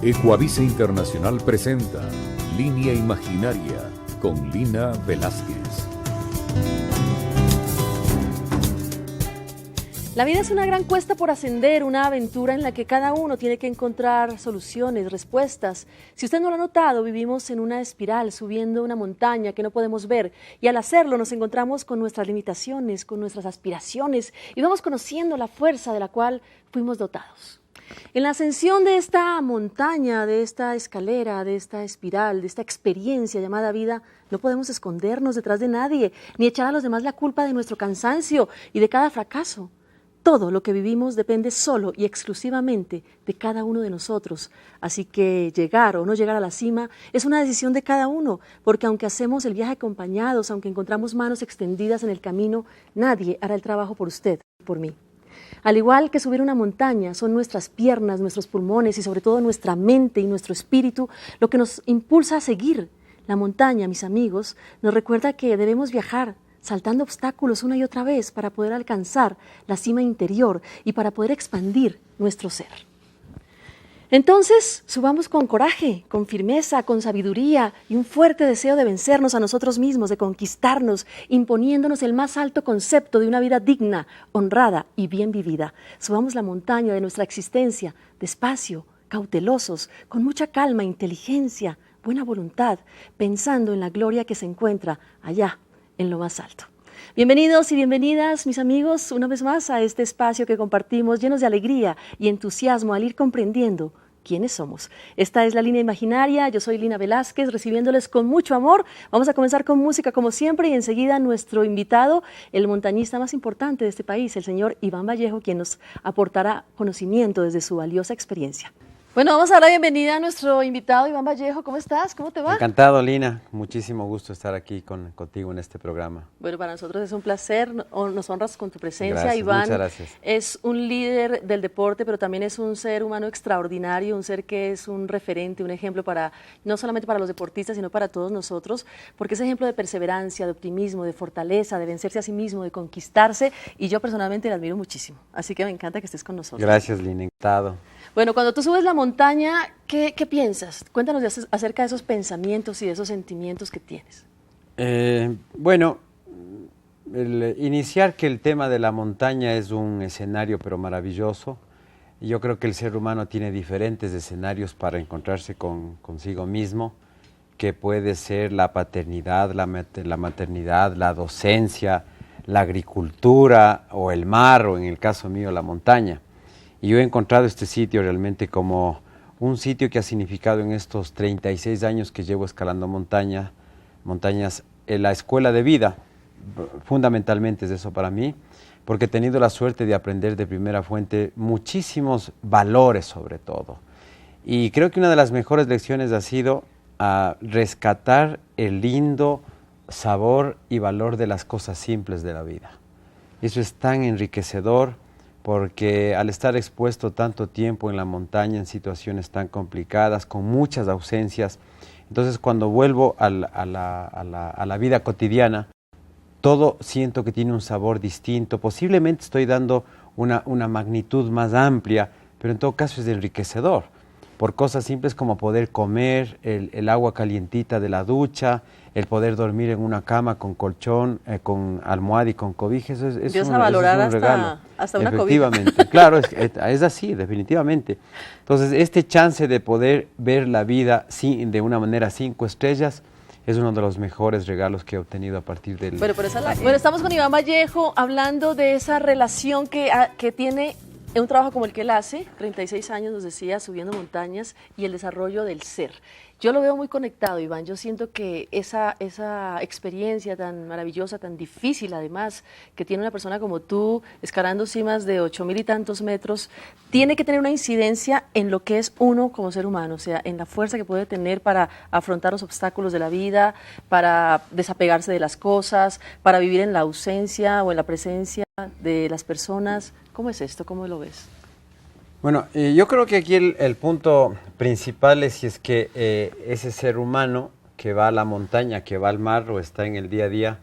Ecuavisa Internacional presenta Línea Imaginaria con Lina Velázquez. La vida es una gran cuesta por ascender, una aventura en la que cada uno tiene que encontrar soluciones, respuestas. Si usted no lo ha notado, vivimos en una espiral, subiendo una montaña que no podemos ver, y al hacerlo nos encontramos con nuestras limitaciones, con nuestras aspiraciones, y vamos conociendo la fuerza de la cual fuimos dotados. En la ascensión de esta montaña, de esta escalera, de esta espiral, de esta experiencia llamada vida, no podemos escondernos detrás de nadie, ni echar a los demás la culpa de nuestro cansancio y de cada fracaso. Todo lo que vivimos depende solo y exclusivamente de cada uno de nosotros. Así que llegar o no llegar a la cima es una decisión de cada uno, porque aunque hacemos el viaje acompañados, aunque encontramos manos extendidas en el camino, nadie hará el trabajo por usted y por mí. Al igual que subir una montaña, son nuestras piernas, nuestros pulmones y sobre todo nuestra mente y nuestro espíritu lo que nos impulsa a seguir. La montaña, mis amigos, nos recuerda que debemos viajar, saltando obstáculos una y otra vez para poder alcanzar la cima interior y para poder expandir nuestro ser. Entonces, subamos con coraje, con firmeza, con sabiduría y un fuerte deseo de vencernos a nosotros mismos, de conquistarnos, imponiéndonos el más alto concepto de una vida digna, honrada y bien vivida. Subamos la montaña de nuestra existencia, despacio, cautelosos, con mucha calma, inteligencia, buena voluntad, pensando en la gloria que se encuentra allá, en lo más alto. Bienvenidos y bienvenidas, mis amigos, una vez más a este espacio que compartimos llenos de alegría y entusiasmo al ir comprendiendo quiénes somos. Esta es la Línea Imaginaria, yo soy Lina Velázquez, recibiéndoles con mucho amor. Vamos a comenzar con música como siempre y enseguida nuestro invitado, el montañista más importante de este país, el señor Iván Vallejo, quien nos aportará conocimiento desde su valiosa experiencia. Bueno, vamos a dar la bienvenida a nuestro invitado, Iván Vallejo. ¿Cómo estás? ¿Cómo te va? Encantado, Lina. Muchísimo gusto estar aquí contigo en este programa. Bueno, para nosotros es un placer. Nos honras con tu presencia. Gracias, Iván muchas gracias. Es un líder del deporte, pero también es un ser humano extraordinario, un ser que es un referente, un ejemplo para no solamente para los deportistas, sino para todos nosotros, porque es ejemplo de perseverancia, de optimismo, de fortaleza, de vencerse a sí mismo, de conquistarse, y yo personalmente le admiro muchísimo. Así que me encanta que estés con nosotros. Gracias, Lina. Encantado. Bueno, cuando tú subes la montaña, ¿qué piensas? Cuéntanos acerca de esos pensamientos y de esos sentimientos que tienes. Bueno, iniciar que el tema de la montaña es un escenario pero maravilloso. Yo creo que el ser humano tiene diferentes escenarios para encontrarse consigo mismo, que puede ser la paternidad, la maternidad, la docencia, la agricultura o el mar, o en el caso mío la montaña. Y yo he encontrado este sitio realmente como un sitio que ha significado en estos 36 años que llevo escalando montañas, la escuela de vida, fundamentalmente es eso para mí, porque he tenido la suerte de aprender de primera fuente muchísimos valores sobre todo. Y creo que una de las mejores lecciones ha sido rescatar el lindo sabor y valor de las cosas simples de la vida. Eso es tan enriquecedor, porque al estar expuesto tanto tiempo en la montaña, en situaciones tan complicadas, con muchas ausencias, entonces cuando vuelvo a la vida cotidiana, todo siento que tiene un sabor distinto. Posiblemente estoy dando una magnitud más amplia, pero en todo caso es enriquecedor, por cosas simples como poder comer, el agua calientita de la ducha, el poder dormir en una cama con colchón, con almohada y con cobija. Eso es Dios a valorar un regalo. hasta una Efectivamente, cobija. claro, es así, definitivamente. Entonces, este chance de poder ver la vida de una manera 5 estrellas es uno de los mejores regalos que he obtenido a partir del... Bueno, estamos con Iván Vallejo hablando de esa relación que tiene un trabajo como el que él hace, 36 años nos decía, subiendo montañas, y el desarrollo del ser. Yo lo veo muy conectado, Iván. Yo siento que esa experiencia tan maravillosa, tan difícil además, que tiene una persona como tú, escalando cimas de 8.000 y tantos metros, tiene que tener una incidencia en lo que es uno como ser humano, o sea, en la fuerza que puede tener para afrontar los obstáculos de la vida, para desapegarse de las cosas, para vivir en la ausencia o en la presencia de las personas. ¿Cómo es esto? ¿Cómo lo ves? Bueno, yo creo que aquí el punto principal es si es que ese ser humano que va a la montaña, que va al mar o está en el día a día,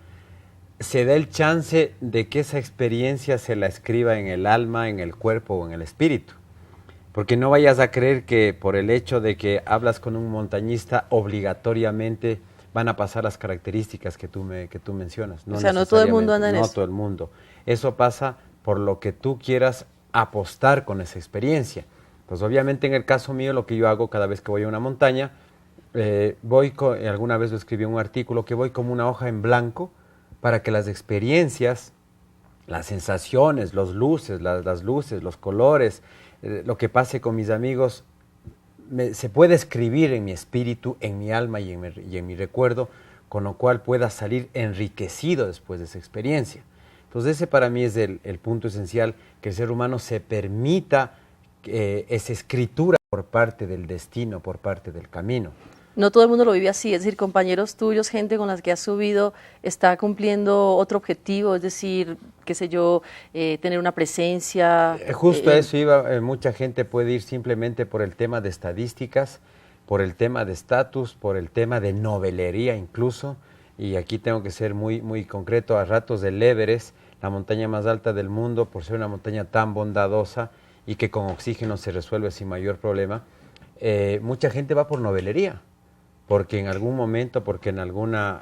se da el chance de que esa experiencia se la escriba en el alma, en el cuerpo o en el espíritu. Porque no vayas a creer que por el hecho de que hablas con un montañista, obligatoriamente van a pasar las características que tú mencionas. No, o sea, no todo el mundo anda en eso. No todo el mundo. Eso pasa por lo que tú quieras apostar con esa experiencia. Pues obviamente en el caso mío, lo que yo hago cada vez que voy a una montaña, alguna vez lo escribí en un artículo, que voy como una hoja en blanco para que las experiencias, las sensaciones, las luces, los colores, lo que pase con mis amigos, se puede escribir en mi espíritu, en mi alma y en mi recuerdo, con lo cual pueda salir enriquecido después de esa experiencia. Entonces ese para mí es el punto esencial, que el ser humano se permita esa escritura por parte del destino, por parte del camino. No todo el mundo lo vive así, es decir, compañeros tuyos, gente con las que has subido, está cumpliendo otro objetivo, es decir, qué sé yo, tener una presencia. Justo a eso iba, mucha gente puede ir simplemente por el tema de estadísticas, por el tema de estatus, por el tema de novelería incluso, y aquí tengo que ser muy concreto, a ratos el Everest, la montaña más alta del mundo, por ser una montaña tan bondadosa y que con oxígeno se resuelve sin mayor problema, mucha gente va por novelería. Porque en algún momento, porque en alguna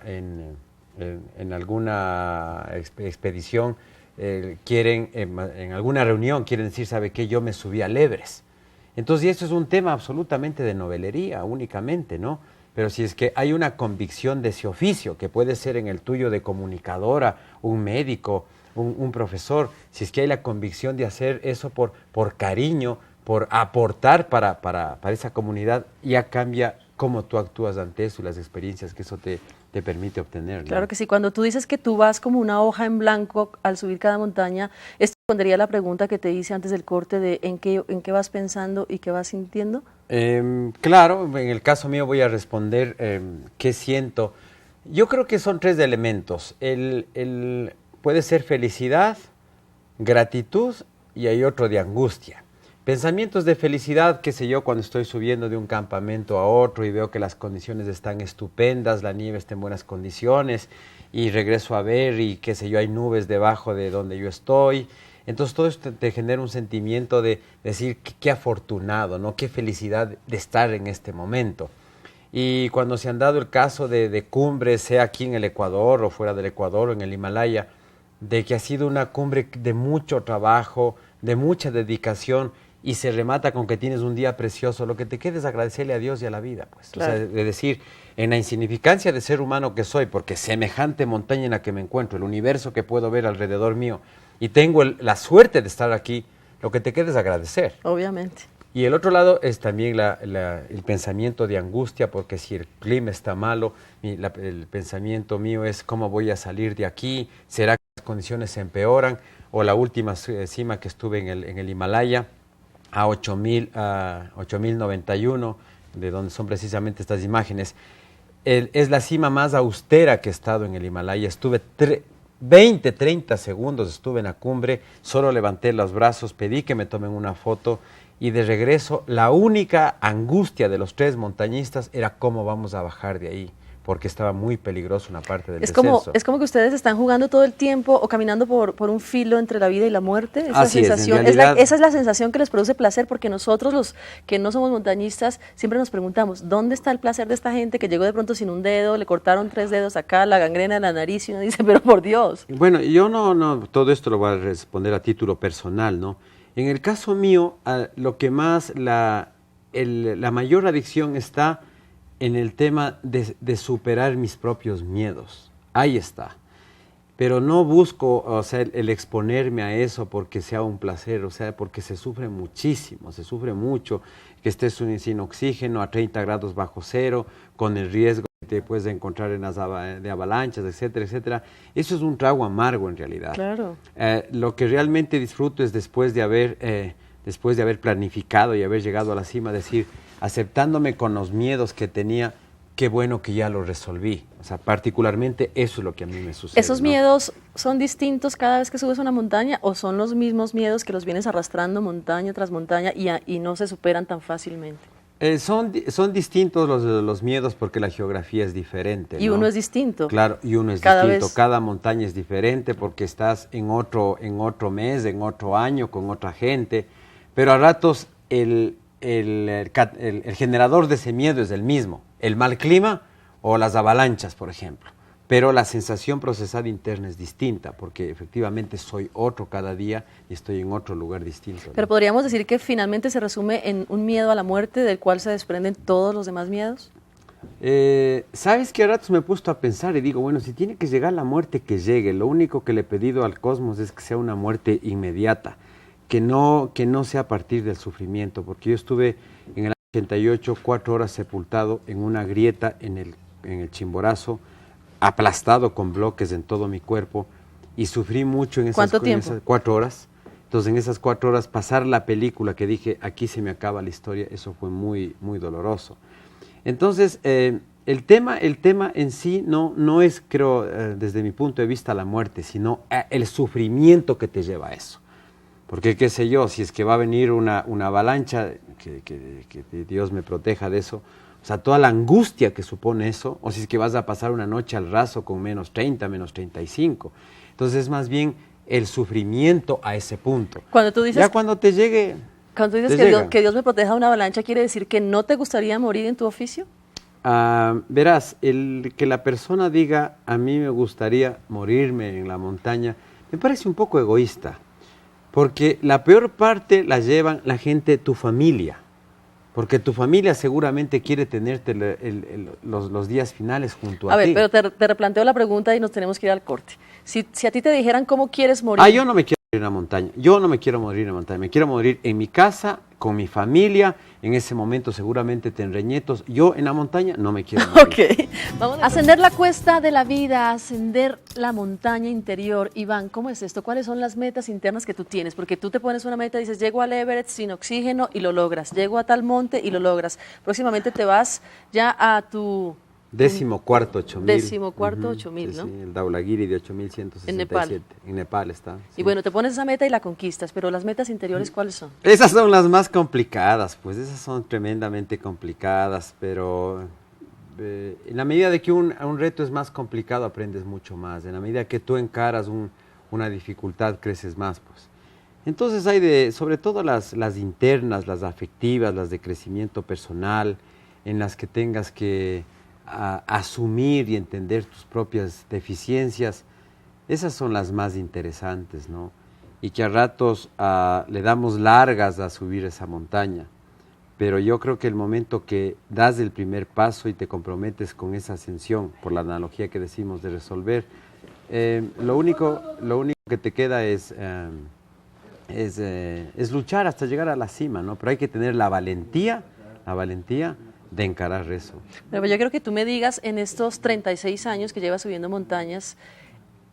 expedición quieren, en alguna reunión quieren decir, ¿sabe qué? Yo me subí al Everest. Entonces, y esto es un tema absolutamente de novelería únicamente, ¿no? Pero si es que hay una convicción de ese oficio, que puede ser en el tuyo de comunicadora, un médico, un profesor, si es que hay la convicción de hacer eso por cariño, por aportar para esa comunidad, ya cambia cómo tú actúas ante eso y las experiencias que eso te permite obtener, ¿no? Claro que sí, cuando tú dices que tú vas como una hoja en blanco al subir cada montaña, esto respondería a la pregunta que te hice antes del corte de en qué vas pensando y qué vas sintiendo. Claro, en el caso mío voy a responder qué siento. Yo creo que son tres elementos. Puede ser felicidad, gratitud y hay otro de angustia. Pensamientos de felicidad, qué sé yo, cuando estoy subiendo de un campamento a otro y veo que las condiciones están estupendas, la nieve está en buenas condiciones y regreso a ver y qué sé yo, hay nubes debajo de donde yo estoy. Entonces todo esto te genera un sentimiento de decir qué afortunado, ¿no? Qué felicidad de estar en este momento. Y cuando se han dado el caso de cumbres, sea aquí en el Ecuador o fuera del Ecuador o en el Himalaya, de que ha sido una cumbre de mucho trabajo, de mucha dedicación, y se remata con que tienes un día precioso, lo que te queda es agradecerle a Dios y a la vida, pues. Claro. O sea, de decir, en la insignificancia de ser humano que soy, porque semejante montaña en la que me encuentro, el universo que puedo ver alrededor mío, y tengo la suerte de estar aquí, lo que te queda es agradecer. Obviamente. Y el otro lado es también el pensamiento de angustia, porque si el clima está malo, el pensamiento mío es cómo voy a salir de aquí, será que las condiciones se empeoran, o la última cima que estuve en el Himalaya, a 8.091, de donde son precisamente estas imágenes. Es la cima más austera que he estado en el Himalaya. Estuve 20, 30 segundos, estuve en la cumbre, solo levanté los brazos, pedí que me tomen una foto y de regreso la única angustia de los tres montañistas era cómo vamos a bajar de ahí, porque estaba muy peligroso una parte del descenso. Es como que ustedes están jugando todo el tiempo o caminando por un filo entre la vida y la muerte. Esa Así sensación, es, en realidad, esa es la sensación que les produce placer, porque nosotros los que no somos montañistas siempre nos preguntamos, ¿dónde está el placer de esta gente que llegó de pronto sin un dedo, le cortaron 3 dedos acá, la gangrena de la nariz, y uno dice, pero por Dios? Bueno, yo no, todo esto lo voy a responder a título personal, ¿no? En el caso mío, lo que más, la mayor adicción está en el tema de superar mis propios miedos. Ahí está. Pero no busco, o sea, el exponerme a eso porque sea un placer, o sea, porque se sufre muchísimo, se sufre mucho, que estés sin oxígeno a 30 grados bajo cero, con el riesgo que te puedes encontrar de avalanchas, etcétera, etcétera. Eso es un trago amargo en realidad. Claro. Lo que realmente disfruto es después de haber planificado y haber llegado a la cima, decir, aceptándome con los miedos que tenía, qué bueno que ya lo resolví. O sea, particularmente eso es lo que a mí me sucede. ¿Esos miedos son distintos cada vez que subes una montaña o son los mismos miedos que los vienes arrastrando montaña tras montaña y no se superan tan fácilmente? Son distintos los miedos porque la geografía es diferente, ¿no? Y uno es distinto. Claro, y uno es distinto. Cada montaña es diferente porque estás en otro mes, en otro año, con otra gente. Pero a ratos el generador de ese miedo es el mismo, el mal clima o las avalanchas, por ejemplo. Pero la sensación procesada interna es distinta, porque efectivamente soy otro cada día y estoy en otro lugar distinto, ¿no? Pero podríamos decir que finalmente se resume en un miedo a la muerte del cual se desprenden todos los demás miedos. ¿Sabes qué? A ratos me he puesto a pensar y digo, bueno, si tiene que llegar la muerte, que llegue. Lo único que le he pedido al cosmos es que sea una muerte inmediata, que no sea a partir del sufrimiento, porque yo estuve en el 88 4 horas sepultado en una grieta en el Chimborazo, aplastado con bloques en todo mi cuerpo, y sufrí mucho en esas 4 horas. Entonces, en esas 4 horas, pasar la película que dije, aquí se me acaba la historia, eso fue muy, muy doloroso. Entonces, el tema en sí no es, creo, desde mi punto de vista, la muerte, sino el sufrimiento que te lleva a eso. Porque, qué sé yo, si es que va a venir una avalancha, que Dios me proteja de eso, o sea, toda la angustia que supone eso, o si es que vas a pasar una noche al raso con menos 30, menos 35. Entonces, es más bien el sufrimiento a ese punto. Cuando tú dices, ya cuando te llegue... Cuando tú dices que Dios me proteja de una avalancha, ¿quiere decir que no te gustaría morir en tu oficio? Verás, el que la persona diga, a mí me gustaría morirme en la montaña, me parece un poco egoísta, porque la peor parte la llevan la gente, tu familia. Porque tu familia seguramente quiere tenerte los días finales junto a ti. A ver, pero te replanteo la pregunta y nos tenemos que ir al corte. Si a ti te dijeran cómo quieres morir... yo no me quiero morir en la montaña. Yo no me quiero morir en la montaña. Me quiero morir en mi casa, con mi familia. En ese momento seguramente tendré nietos. Yo en la montaña no me quiero morir. Ok. Vamos a ascender la cuesta de la vida, ascender la montaña interior. Iván, ¿cómo es esto? ¿Cuáles son las metas internas que tú tienes? Porque tú te pones una meta y dices, llego al Everest sin oxígeno y lo logras. Llego a tal monte y lo logras. Próximamente te vas ya a tu... 14º 8000. 14º 8000, ¿no? Sí, el Dhaulagiri de 8167. En Nepal. En Nepal está. Sí. Y bueno, te pones esa meta y la conquistas, pero las metas interiores, ¿cuáles son? Esas son las más complicadas, pues esas son tremendamente complicadas, pero en la medida de que un reto es más complicado, aprendes mucho más. En la medida que tú encaras una dificultad, creces más, pues. Entonces hay sobre todo las internas, las afectivas, las de crecimiento personal, en las que tengas que asumir y entender tus propias deficiencias. Esas son las más interesantes, ¿no? Y que a ratos le damos largas a subir esa montaña. Pero yo creo que el momento que das el primer paso y te comprometes con esa ascensión, por la analogía que decimos de resolver, lo único que te queda es luchar hasta llegar a la cima, ¿no? Pero hay que tener la valentía de encarar eso. Pero yo creo que tú me digas, en estos 36 años que llevas subiendo montañas,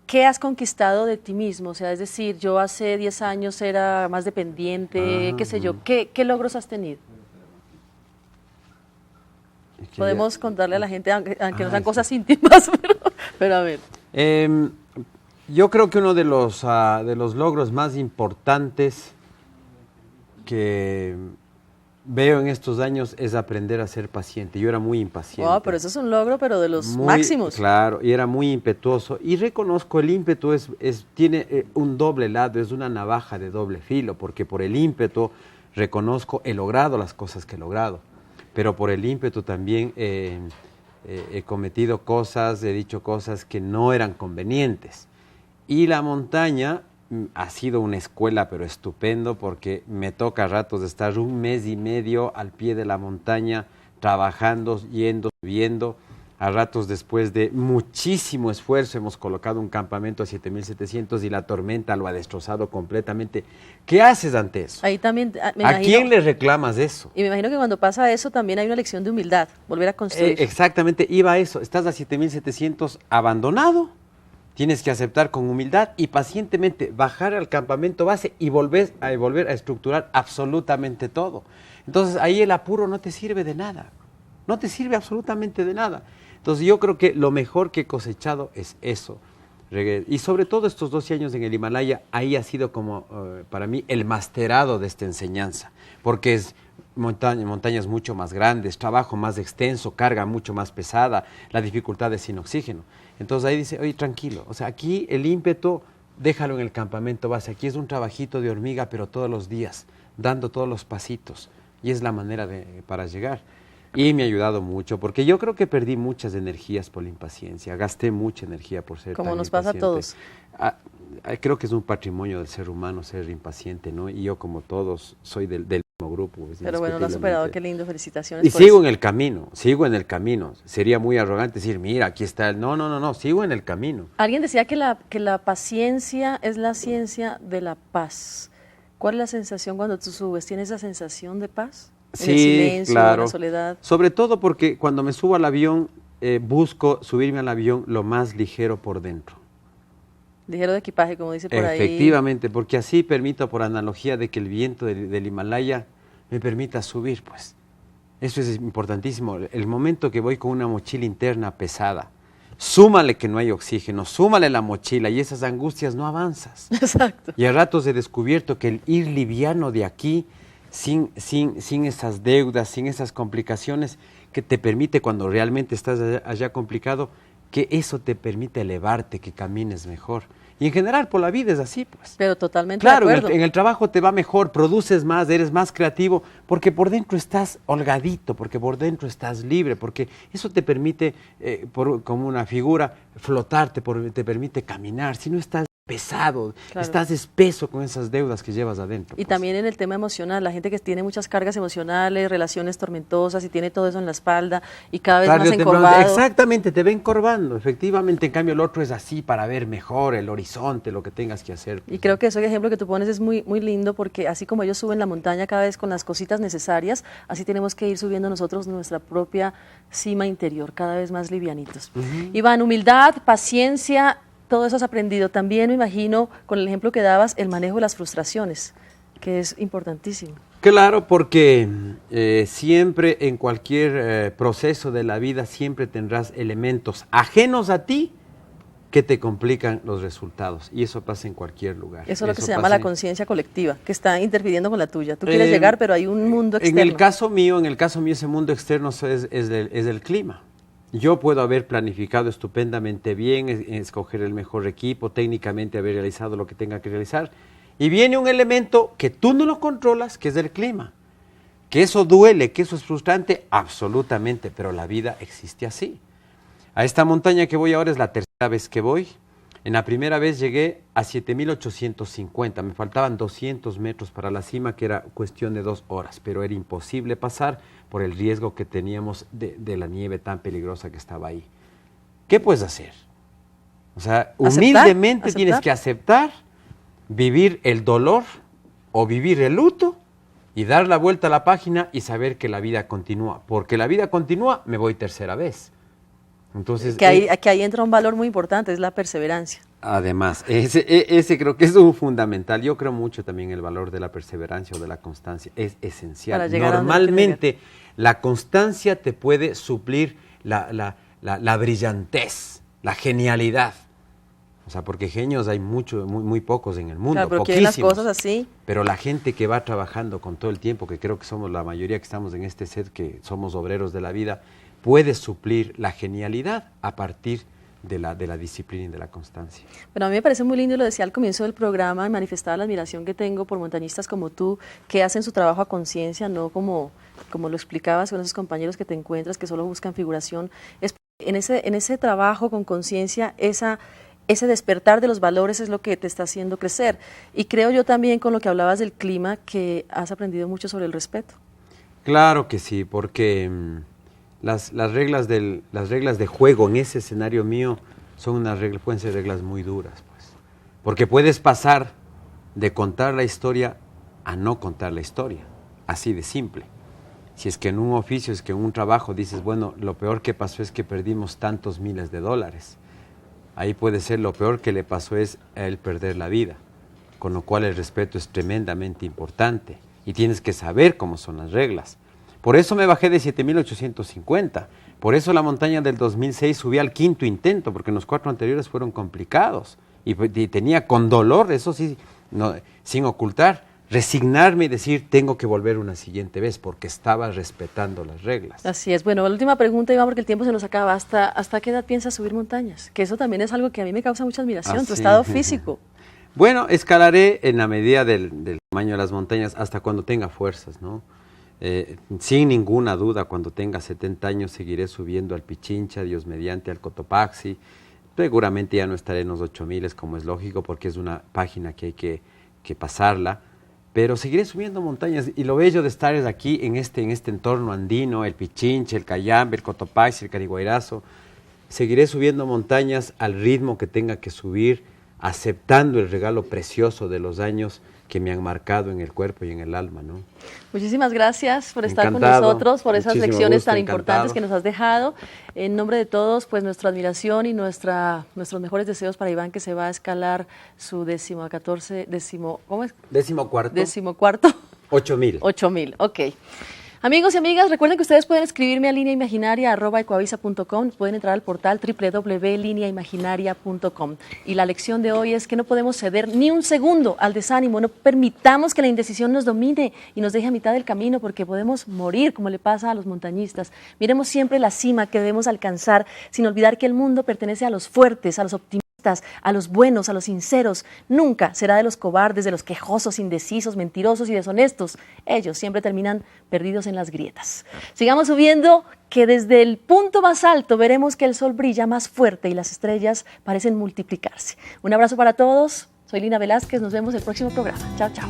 ¿qué has conquistado de ti mismo? O sea, es decir, yo hace 10 años era más dependiente, qué sé yo, ¿qué logros has tenido? Podemos contarle a la gente, aunque no sean cosas íntimas, pero a ver. Yo creo que uno de los logros más importantes que veo en estos años es aprender a ser paciente. Yo era muy impaciente. Oh, pero eso es un logro, pero de los máximos. Claro, y era muy impetuoso. Y reconozco, el ímpetu tiene un doble lado, es una navaja de doble filo, porque por el ímpetu reconozco, he logrado las cosas que he logrado, pero por el ímpetu también he cometido cosas, he dicho cosas que no eran convenientes. Y la montaña ha sido una escuela, pero estupendo, porque me toca a ratos de estar 1 mes y medio al pie de la montaña, trabajando, yendo, subiendo. A ratos, después de muchísimo esfuerzo, hemos colocado un campamento a 7,700 y la tormenta lo ha destrozado completamente. ¿Qué haces ante eso? Ahí también, ¿A quién le reclamas eso? Y me imagino que cuando pasa eso también hay una lección de humildad, volver a construir. Exactamente, iba a eso. Estás a 7,700 abandonado. Tienes que aceptar con humildad y pacientemente bajar al campamento base y volver a estructurar absolutamente todo. Entonces ahí el apuro no te sirve de nada, no te sirve absolutamente de nada. Entonces yo creo que lo mejor que he cosechado es eso. Y sobre todo estos 12 años en el Himalaya, ahí ha sido como para mí el masterado de esta enseñanza, porque es montañas mucho más grandes, trabajo más extenso, carga mucho más pesada, la dificultad es sin oxígeno. Entonces ahí dice, oye, tranquilo, o sea, aquí el ímpetu, déjalo en el campamento base, aquí es un trabajito de hormiga, pero todos los días, dando todos los pasitos. Y es la manera para llegar. Y me ha ayudado mucho, porque yo creo que perdí muchas energías por la impaciencia, gasté mucha energía por ser como tan nos pasa a impaciente. todos. Creo que es un patrimonio del ser humano ser impaciente, ¿no? Y yo, como todos, soy del mismo grupo. Pues, Pero bueno, lo has superado, qué lindo, felicitaciones. Y por sigo eso. en el camino. Sería muy arrogante decir, mira, aquí está el... No, sigo en el camino. Alguien decía que la paciencia es la ciencia de la paz. ¿Cuál es la sensación cuando tú subes? ¿Tienes esa sensación de paz? En el silencio, claro. en la soledad. Sobre todo porque cuando me subo al avión, busco subirme al avión lo más ligero por dentro. Ligero de equipaje, como dice por ahí. Efectivamente, porque así permito, por analogía, de que el viento del Himalaya me permita subir, pues. Eso es importantísimo. El momento que voy con una mochila interna pesada, súmale que no hay oxígeno, súmale la mochila y esas angustias, no avanzas. Exacto. Y a ratos he descubierto que el ir liviano de aquí, sin esas deudas, sin esas complicaciones, que te permite, cuando realmente estás allá complicado, que eso te permite elevarte, que camines mejor. Y en general por la vida es así, pues. Pero totalmente claro, de acuerdo. en el trabajo te va mejor, produces más, eres más creativo, porque por dentro estás holgadito, porque por dentro estás libre, porque eso te permite, como una figura, flotarte, te permite caminar. Si no estás pesado, claro, estás espeso con esas deudas que llevas adentro. Y pues. también en el tema emocional, la gente que tiene muchas cargas emocionales, relaciones tormentosas y tiene todo eso en la espalda y cada vez más encorvado. Exactamente, te ve encorvando, efectivamente. En cambio el otro es así para ver mejor el horizonte, lo que tengas que hacer. Pues. Y creo que ese ejemplo que tú pones es muy, muy lindo, porque así como ellos suben la montaña cada vez con las cositas necesarias, así tenemos que ir subiendo nosotros nuestra propia cima interior, cada vez más livianitos. Iván, humildad, paciencia, todo eso has aprendido. También me imagino, con el ejemplo que dabas, el manejo de las frustraciones, que es importantísimo. Claro, porque siempre en cualquier proceso de la vida siempre tendrás elementos ajenos a ti que te complican los resultados, y eso pasa en cualquier lugar. Eso es lo que se llama la conciencia colectiva, que está interfiriendo con la tuya. Tú quieres llegar, pero hay un mundo externo. En el caso mío ese mundo externo es el clima. Yo puedo haber planificado estupendamente bien, escoger el mejor equipo, técnicamente haber realizado lo que tenga que realizar, y viene un elemento que tú no lo controlas, que es el clima. Que eso duele, que eso es frustrante, absolutamente, pero la vida existe así. A esta montaña que voy ahora es la tercera vez que voy. En la primera vez llegué a 7.850, me faltaban 200 metros para la cima, que era cuestión de 2 horas, pero era imposible pasar por el riesgo que teníamos de la nieve tan peligrosa que estaba ahí. ¿Qué puedes hacer? O sea, humildemente tienes que aceptar, vivir el dolor o vivir el luto y dar la vuelta a la página y saber que la vida continúa. Porque la vida continúa, me voy tercera vez. Entonces, que ahí entra un valor muy importante, es la perseverancia. Además, ese creo que es un fundamental. Yo creo mucho también en el valor de la perseverancia o de la constancia. Es esencial. Normalmente la constancia te puede suplir la brillantez, la genialidad. O sea, porque genios hay muy pocos en el mundo, claro, pero poquísimos. quieren las cosas así. Pero la gente que va trabajando con todo el tiempo, que creo que somos la mayoría que estamos en este set, que somos obreros de la vida, puede suplir la genialidad a partir de la disciplina y de la constancia. Bueno, a mí me parece muy lindo, lo decía al comienzo del programa, y manifestaba la admiración que tengo por montañistas como tú, que hacen su trabajo a conciencia, no como lo explicabas con esos compañeros que te encuentras, que solo buscan figuración. En ese trabajo con conciencia, ese despertar de los valores es lo que te está haciendo crecer. Y creo yo también, con lo que hablabas del clima, que has aprendido mucho sobre el respeto. Claro que sí, porque las reglas de juego en ese escenario mío pueden ser reglas muy duras, pues. Porque puedes pasar de contar la historia a no contar la historia, así de simple. Si es que en un oficio, es que en un trabajo dices, bueno, lo peor que pasó es que perdimos tantos miles de dólares. Ahí puede ser lo peor que le pasó es a él perder la vida, con lo cual el respeto es tremendamente importante y tienes que saber cómo son las reglas. Por eso me bajé de 7.850, por eso la montaña del 2006 subí al 5º intento, porque los 4 anteriores fueron complicados y tenía con dolor, eso sí, sin ocultar, resignarme y decir tengo que volver una siguiente vez porque estaba respetando las reglas. Así es. Bueno, la última pregunta, Iván, porque el tiempo se nos acaba. ¿Hasta qué edad piensas subir montañas? Que eso también es algo que a mí me causa mucha admiración, tu estado físico. Bueno, escalaré en la medida del tamaño de las montañas hasta cuando tenga fuerzas, ¿no? Sin ninguna duda, cuando tenga 70 años seguiré subiendo al Pichincha, Dios mediante, al Cotopaxi. Seguramente ya no estaré en los 8000, como es lógico, porque es una página que hay que pasarla. Pero seguiré subiendo montañas, y lo bello de estar es aquí en este entorno andino, el Pichincha, el Cayambe, el Cotopaxi, el Cariguairazo. Seguiré subiendo montañas al ritmo que tenga que subir, aceptando el regalo precioso de los años que me han marcado en el cuerpo y en el alma, ¿no? Muchísimas gracias por estar Encantado, con nosotros, por esas muchísimo lecciones gusto, tan encantado. importantes que nos has dejado. En nombre de todos, pues nuestra admiración y nuestros mejores deseos para Iván, que se va a escalar su ¿cómo es? 14º. 8000. 8000, ok. Amigos y amigas, recuerden que ustedes pueden escribirme a lineaimaginaria@ecuavisa.com, pueden entrar al portal www.lineaimaginaria.com. Y la lección de hoy es que no podemos ceder ni un segundo al desánimo, no permitamos que la indecisión nos domine y nos deje a mitad del camino, porque podemos morir, como le pasa a los montañistas. Miremos siempre la cima que debemos alcanzar, sin olvidar que el mundo pertenece a los fuertes, a los optimistas, a los buenos, a los sinceros. Nunca será de los cobardes, de los quejosos, indecisos, mentirosos y deshonestos. Ellos siempre terminan perdidos en las grietas. Sigamos subiendo, que desde el punto más alto veremos que el sol brilla más fuerte y las estrellas parecen multiplicarse. Un abrazo para todos. Soy Lina Velázquez. Nos vemos en el próximo programa. Chao, chao.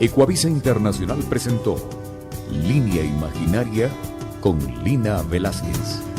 Ecuavisa Internacional presentó Línea Imaginaria con Lina Velázquez.